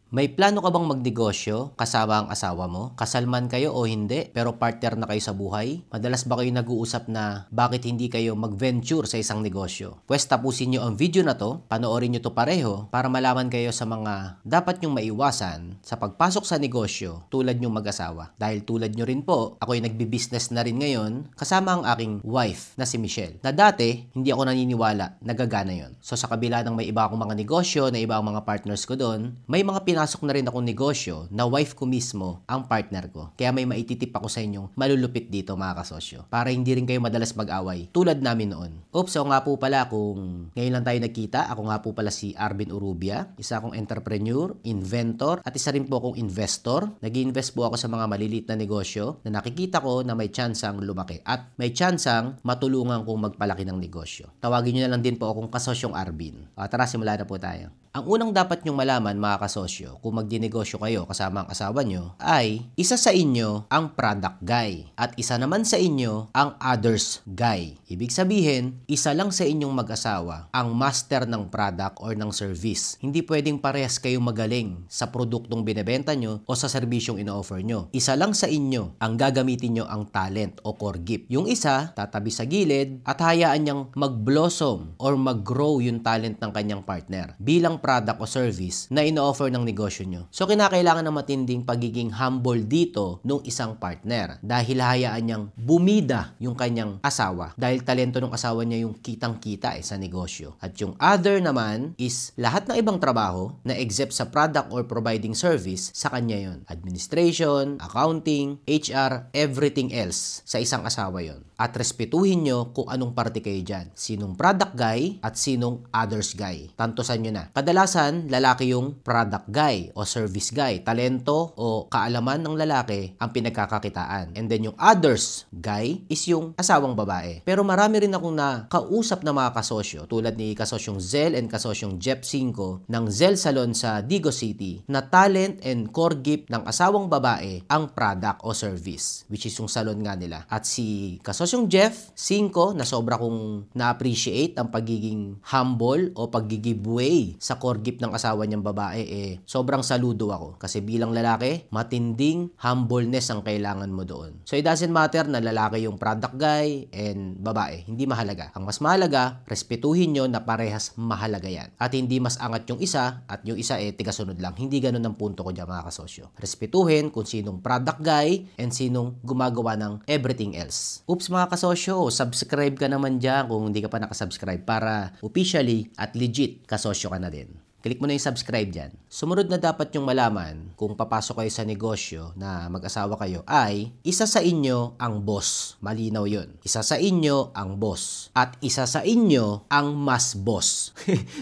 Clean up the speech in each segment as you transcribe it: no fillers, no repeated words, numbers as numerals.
May plano ka bang magnegosyo kasama ang asawa mo? Kasal man kayo o hindi, pero partner na kayo sa buhay? Madalas ba kayo nag-uusap na bakit hindi kayo mag-venture sa isang negosyo? Pwes tapusin nyo ang video na to, panoorin nyo to pareho para malaman kayo sa mga dapat nyong maiwasan sa pagpasok sa negosyo tulad nyong mag-asawa. Dahil tulad nyo rin po, ako'y nagbi-business na rin ngayon kasama ang aking wife na si Michelle. Na dati, hindi ako naniniwala, nagagana yon. So sa kabila ng may iba akong mga negosyo, na iba ang mga partners ko doon, may mga pinasok na rin akong negosyo na wife ko mismo ang partner ko. Kaya may maititip ako sa inyong malulupit dito mga kasosyo. Para hindi rin kayo madalas mag-away tulad namin noon. Oops, ako nga po pala kung ngayon lang tayo nagkita, ako nga po pala si Arvin Urubia, isa akong entrepreneur, inventor, at isa rin po akong investor. Nag-invest po ako sa mga maliliit na negosyo na nakikita ko na may tsansang lumaki at may tsansang matulungan kong magpalaki ng negosyo. Tawagin nyo na lang din po akong kasosyong Arvin. Tara, simula na po tayo. Ang unang dapat nyong malaman mga kasosyo kung magdinegosyo kayo kasama ang asawa nyo ay isa sa inyo ang product guy at isa naman sa inyo ang others guy. Ibig sabihin, isa lang sa inyong mag-asawa ang master ng product or ng service. Hindi pwedeng parehas kayong magaling sa produktong binebenta nyo o sa serbisyong ino-offer nyo. Isa lang sa inyo ang gagamitin nyo ang talent o core gift. Yung isa, tatabi sa gilid at hayaan niyang mag-blossom or mag-grow yung talent ng kanyang partner bilang product o service na ino-offer ng negosyo nyo. So, kinakailangan ng matinding pagiging humble dito nung isang partner dahil hayaan niyang bumida yung kanyang asawa dahil talento ng asawa niya yung kitang-kita sa negosyo. At yung other naman is lahat ng ibang trabaho na except sa product or providing service, sa kanya yon. Administration, accounting, HR, everything else sa isang asawa yon. At respetuhin nyo kung anong parte kayo dyan. Sinong product guy at sinong others guy. Tantosan nyo na. Kadalasan, lalaki yung product guy o service guy. Talento o kaalaman ng lalaki ang pinagkakakitaan. And then yung others guy is yung asawang babae. Pero marami rin akong nakausap na mga kasosyo tulad ni kasosyong Zel and kasosyong Jeff Cinco ng Zel Salon sa Digo City na talent and core gift ng asawang babae ang product o service which is yung salon nga nila. At si kasosyong Jeff Cinco na sobra kong na-appreciate ang pagiging humble o pag-giveaway sa core gift ng asawa niyang babae, sobrang saludo ako. Kasi bilang lalaki, matinding humbleness ang kailangan mo doon. So it doesn't matter na lalaki yung product guy and babae. Hindi mahalaga. Ang mas mahalaga, respetuhin nyo na parehas mahalaga yan. At hindi mas angat yung isa at yung isa tigasunod lang. Hindi ganun ang punto ko dyan mga kasosyo. Respetuhin kung sinong product guy and sinong gumagawa ng everything else. Oops mga kasosyo, subscribe ka naman dyan kung hindi ka pa nakasubscribe para officially at legit kasosyo ka na din. Click mo na yung subscribe dyan. Sumunod na dapat yung malaman kung papasok kayo sa negosyo na mag-asawa kayo ay isa sa inyo ang boss. Malinaw yun. Isa sa inyo ang boss. At isa sa inyo ang mas boss.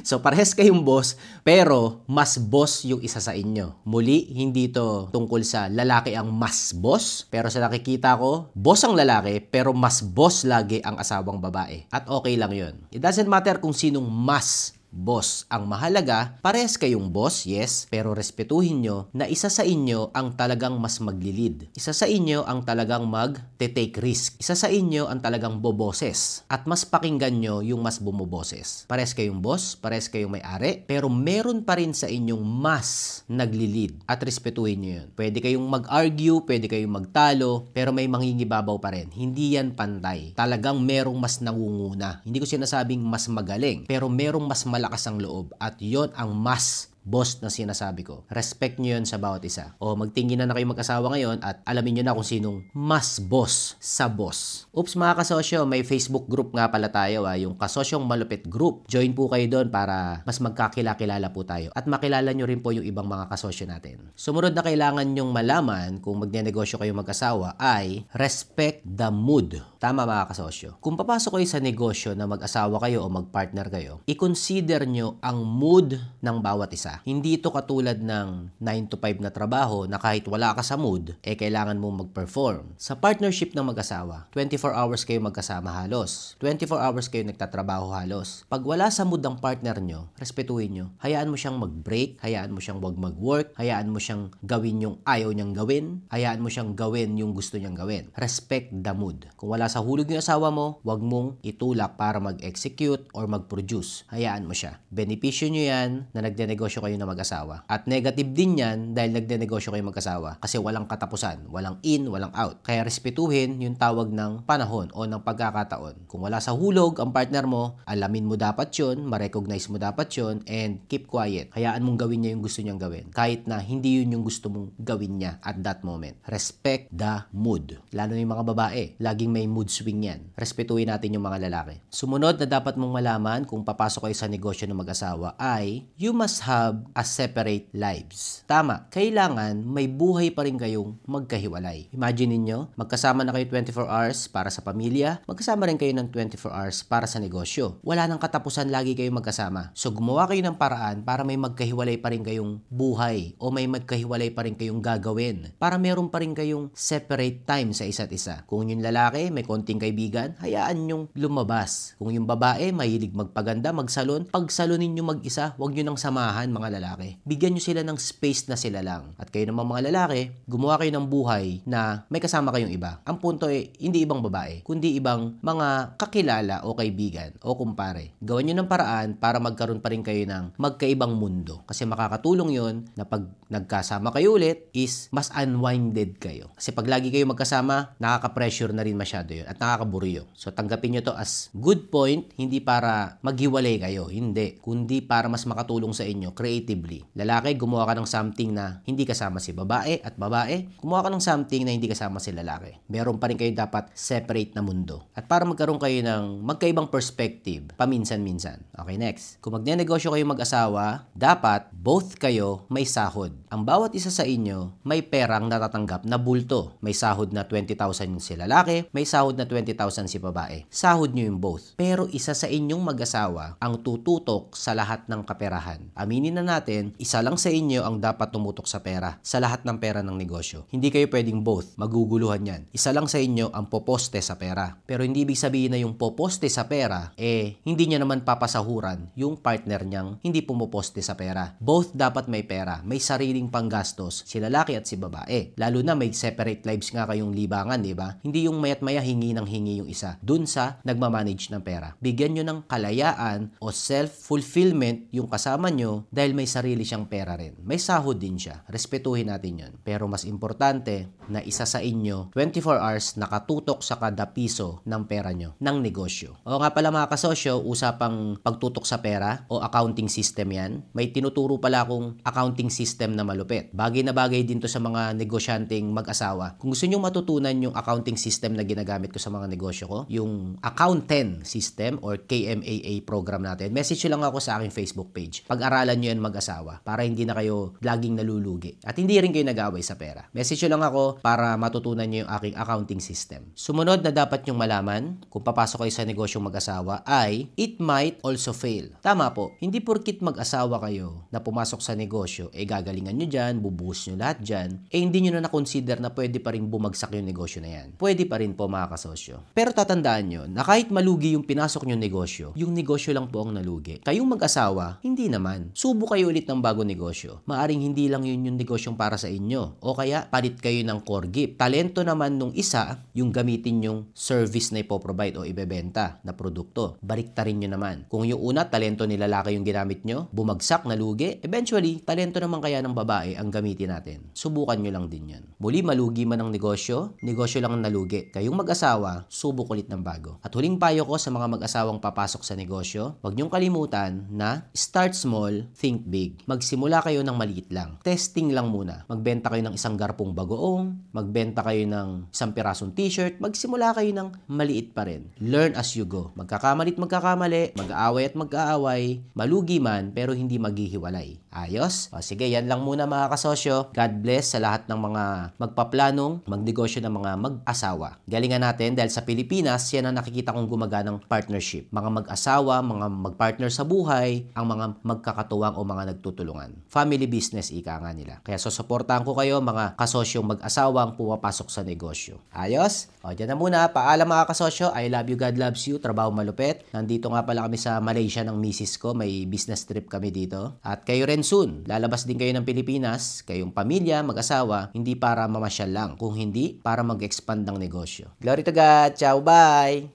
So parehas kayong boss pero mas boss yung isa sa inyo. Muli, hindi to tungkol sa lalaki ang mas boss. Pero sa nakikita ko, boss ang lalaki pero mas boss lagi ang asawang babae. At okay lang yun. It doesn't matter kung sinong mas boss. Ang mahalaga, parehas kayong boss, yes, pero respetuhin nyo na isa sa inyo ang talagang mas maglilid. Isa sa inyo ang talagang mag-take risk. Isa sa inyo ang talagang boboses. At mas pakinggan nyo yung mas bumoboses. Parehas kayong boss, parehas kayong may-ari, pero meron pa rin sa inyong mas naglilid. At respetuhin nyo yun. Pwede kayong mag-argue, pwede kayong magtalo, pero may mangingibabaw pa rin. Hindi yan pantay. Talagang merong mas nangunguna. Hindi ko sinasabing mas magaling, pero merong mas malakas ang loob at yon ang mas boss na sinasabi ko. Respect nyo yun sa bawat isa. O magtingin na kayo mag-asawa ngayon at alamin nyo na kung sinong mas boss sa boss. Oops mga kasosyo, may Facebook group nga pala tayo yung Kasosyong Malupit Group. Join po kayo doon para mas magkakilala po tayo at makilala nyo rin po yung ibang mga kasosyo natin. Sumunod na kailangan nyong malaman kung magnenegosyo kayo mag-asawa ay respect the mood. Tama mga kasosyo. Kung papasok kayo sa negosyo na mag-asawa kayo o mag-partner kayo, i-consider nyo ang mood ng bawat isa. Hindi ito katulad ng 9 to 5 na trabaho na kahit wala ka sa mood, kailangan mong mag-perform. Sa partnership ng mag-asawa, 24 hours kayo magkasama halos. 24 hours kayo nagtatrabaho halos. Pag wala sa mood ang partner nyo, respetuhin nyo. Hayaan mo siyang mag-break, hayaan mo siyang wag mag-work, hayaan mo siyang gawin yung ayaw niyang gawin, hayaan mo siyang gawin yung gusto niyang gawin. Respect the mood. Kung wala wala sa hulog yung asawa mo, wag mong itulak para mag-execute or mag-produce. Hayaan mo siya. Benepisyo nyo yan na nagdenegosyo kayo na mag-asawa. At negative din yan dahil nagdenegosyo kayo mag-asawa kasi walang katapusan, walang in, walang out. Kaya respetuhin yung tawag ng panahon o ng pagkakataon. Kung wala sa hulog ang partner mo, alamin mo dapat yun, ma-recognize mo dapat yun, and keep quiet. Hayaan mong gawin niya yung gusto niyang gawin. Kahit na hindi yun yung gusto mong gawin niya at that moment. Respect the mood. Lalo na yung mga babae, laging may mood swing yan. Respetuhin natin yung mga lalaki. Sumunod na dapat mong malaman kung papasok kayo sa negosyo ng mag-asawa ay you must have a separate lives. Tama, kailangan may buhay pa rin kayong magkahiwalay. Imagine ninyo, magkasama na kayo 24 hours para sa pamilya, magkasama rin kayo ng 24 hours para sa negosyo. Wala nang katapusan, lagi kayong magkasama. So gumawa kayo ng paraan para may magkahiwalay pa rin kayong buhay o may magkahiwalay pa rin kayong gagawin. Para meron pa rin kayong separate time sa isa't isa. Kung yung lalaki may konting kaibigan, hayaan nyong lumabas. Kung yung babae mahilig magpaganda, magsalon, pagsalonin nyo mag-isa, huwag nyo nang samahan mga lalaki. Bigyan nyo sila ng space na sila lang. At kayo naman mga lalaki, gumawa kayo ng buhay na may kasama kayong iba. Ang punto ay hindi ibang babae, kundi ibang mga kakilala o kaibigan o kumpare. Gawan nyo ng paraan para magkaroon pa rin kayo ng magkaibang mundo. Kasi makakatulong yon na pag nagkasama kayo ulit is mas unwinded kayo. Kasi pag lagi kayo magkasama, nakaka-pressure na rin masyado yun at nakakaburyo. So tanggapin nyo to as good point, hindi para maghiwalay kayo, hindi. Kundi para mas makatulong sa inyo creatively. Lalaki, gumawa ka ng something na hindi kasama si babae at babae, gumawa ka ng something na hindi kasama si lalaki. Meron pa rin kayo dapat separate na mundo. At para magkaroon kayo ng magkaibang perspective, paminsan-minsan. Okay, next. Kung magnenegosyo kayo mag-asawa, dapat both kayo may sahod. Ang bawat isa sa inyo may perang natatanggap na bulto. May sahod na 20,000 si lalaki, may sahod na 20,000 si babae. Sahod nyo yung both. Pero isa sa inyong mag-asawa ang tututok sa lahat ng kaperahan. Aminin na natin, isa lang sa inyo ang dapat tumutok sa pera, sa lahat ng pera ng negosyo. Hindi kayo pwedeng both, maguguluhan yan. Isa lang sa inyo ang poposte sa pera. Pero hindi ibig sabihin na yung poposte sa pera, hindi niya naman papasahuran yung partner niyang hindi pumoposte sa pera. Both dapat may pera, may sariling panggastos, si lalaki at si babae. Lalo na may separate lives nga kayong libangan, di ba? Hindi yung mayat maya hingi ng hingi yung isa dun sa nagmamanage ng pera. Bigyan nyo ng kalayaan o self-fulfillment yung kasama nyo dahil may sarili siyang pera rin. May sahod din siya. Respetuhin natin yun. Pero mas importante na isa sa inyo 24 hours nakatutok sa kada piso ng pera nyo, ng negosyo. O nga pala mga kasosyo, usapang pagtutok sa pera o accounting system yan. May tinuturo pala akong accounting system na malupit. Bagay na bagay din to sa mga negosyanteng mag-asawa. Kung gusto nyo matutunan yung accounting system na ginagamit ko sa mga negosyo ko, yung Accountant System or KMAA program natin, message nyo lang ako sa aking Facebook page. Pag-aralan nyo yan mag-asawa para hindi na kayo laging nalulugi. At hindi rin kayo nag-away sa pera. Message nyo lang ako para matutunan nyo yung aking accounting system. Sumunod na dapat nyong malaman kung papasok kayo sa negosyong mag-asawa ay it might also fail. Tama po, hindi porkit mag-asawa kayo na pumasok sa negosyo, gagalingan nyo dyan, bubuhos nyo lahat dyan, hindi nyo na na-consider na pwede pa rin bumagsak yung negosyo na yan. Pwede pa rin po mga kasosyo. Pero tatandaan nyo na kahit malugi yung pinasok nyo negosyo, yung negosyo lang po ang nalugi. Kayong mag-asawa, hindi naman. Subo kayo ulit ng bago negosyo. Maaring hindi lang yun yung negosyong para sa inyo. O kaya, palit kayo ng core gift. Talento naman nung isa, yung gamitin yung service na ipoprovide o ibebenta na produkto. Baliktarin nyo naman. Kung yung una, talento ni lalaki yung ginamit nyo, bumagsak, nalugi, eventually, talento naman kaya ng babae ang gamitin natin. Subukan nyo lang din yan. Muli, malugi man ang negosyo lang ang nalugi. Kayong mag-asawa, subok ulit ng bago. At huling payo ko sa mga mag-asawang papasok sa negosyo, huwag nyong kalimutan na start small, think big. Magsimula kayo ng maliit lang. Testing lang muna. Magbenta kayo ng isang garpong bagoong, magbenta kayo ng isang pirasong t-shirt, magsimula kayo ng maliit pa rin. Learn as you go. Magkakamali at magkakamali, mag-aaway at mag-aaway, malugi man pero hindi maghihiwalay. Ayos? O sige, yan lang muna mga kasosyo. God bless sa lahat ng mga magpaplanong magnegosyo ng mga mag-asawa. Galingan natin dahil sa Pilipinas, yan ang nakikita kong gumaganang partnership. Mga mag-asawa, mga mag-partner sa buhay, ang mga magkakatuwang o mga nagtutulungan. Family business, ika nga nila. Kaya susuportahan ko kayo mga kasosyong mag-asawang pumapasok sa negosyo. Ayos? O, dyan na muna. Paalam mga kasosyo. I love you, God loves you. Trabaho malupit. Nandito nga pala kami sa Malaysia ng misis ko. May business trip kami dito. At kayo rin soon. Lalabas din kayo ng Pilipinas. Kayong pamilya, mag-asawa, hindi para mamasyal lang. Kung hindi, para mag-expand ng negosyo. Glory Glory to God. Ciao, bye!